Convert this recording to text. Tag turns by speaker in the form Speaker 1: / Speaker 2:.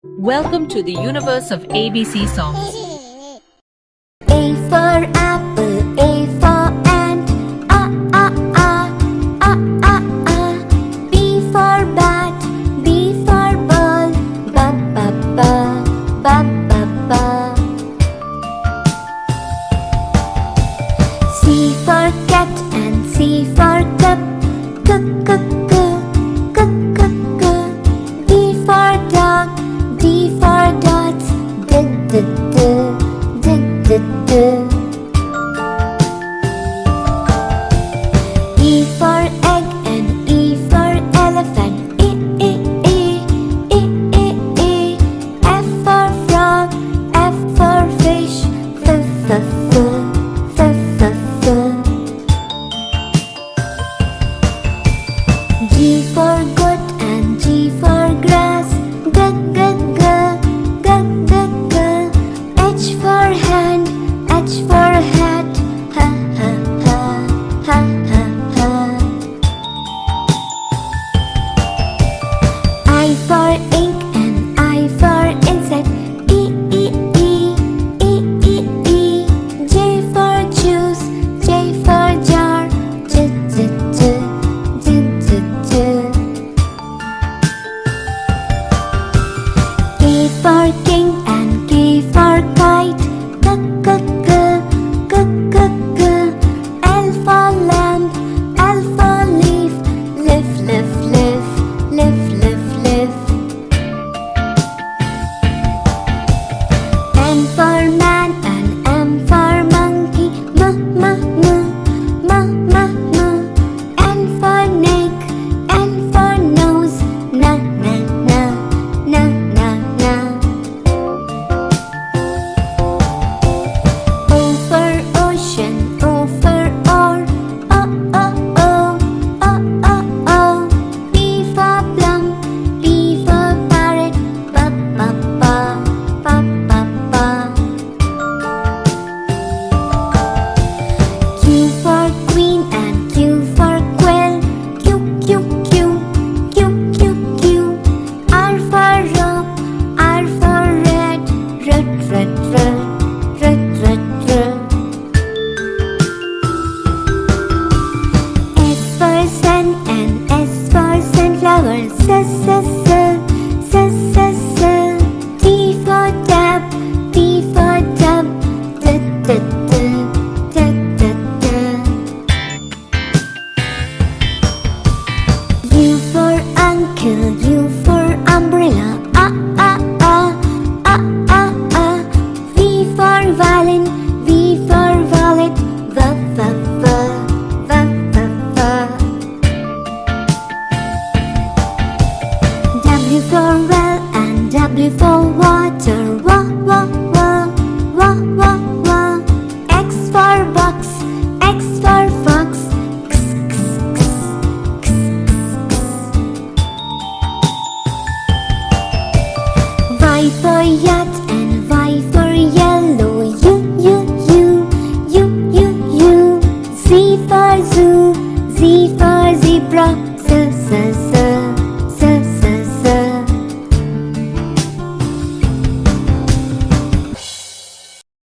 Speaker 1: Welcome to the universe of ABC songs.
Speaker 2: A for apple, A for ant, B for bat, B for ball, ba. C for cat and C for cup, D for dog, D for dots, E for egg and E for elephant, F for frog, F for fish, G for goat and G for grass, H for hand, H for hat, I for ink and I for insect, J for juice, J for jar, K for king and K for kite, L for lamp, L for leaf, live. M for man and M for monkey, N for neck, N for nose, na. O for ocean, O for oar, O. P for plum, P for parrot, pa. Q for queen and Q for quail, Q. R for rope, R for red, S for sun and S for sunflower, T for tap, T for tub, U for uncle, U for umbrella, V for violin, V for wallet, W for well and W for water,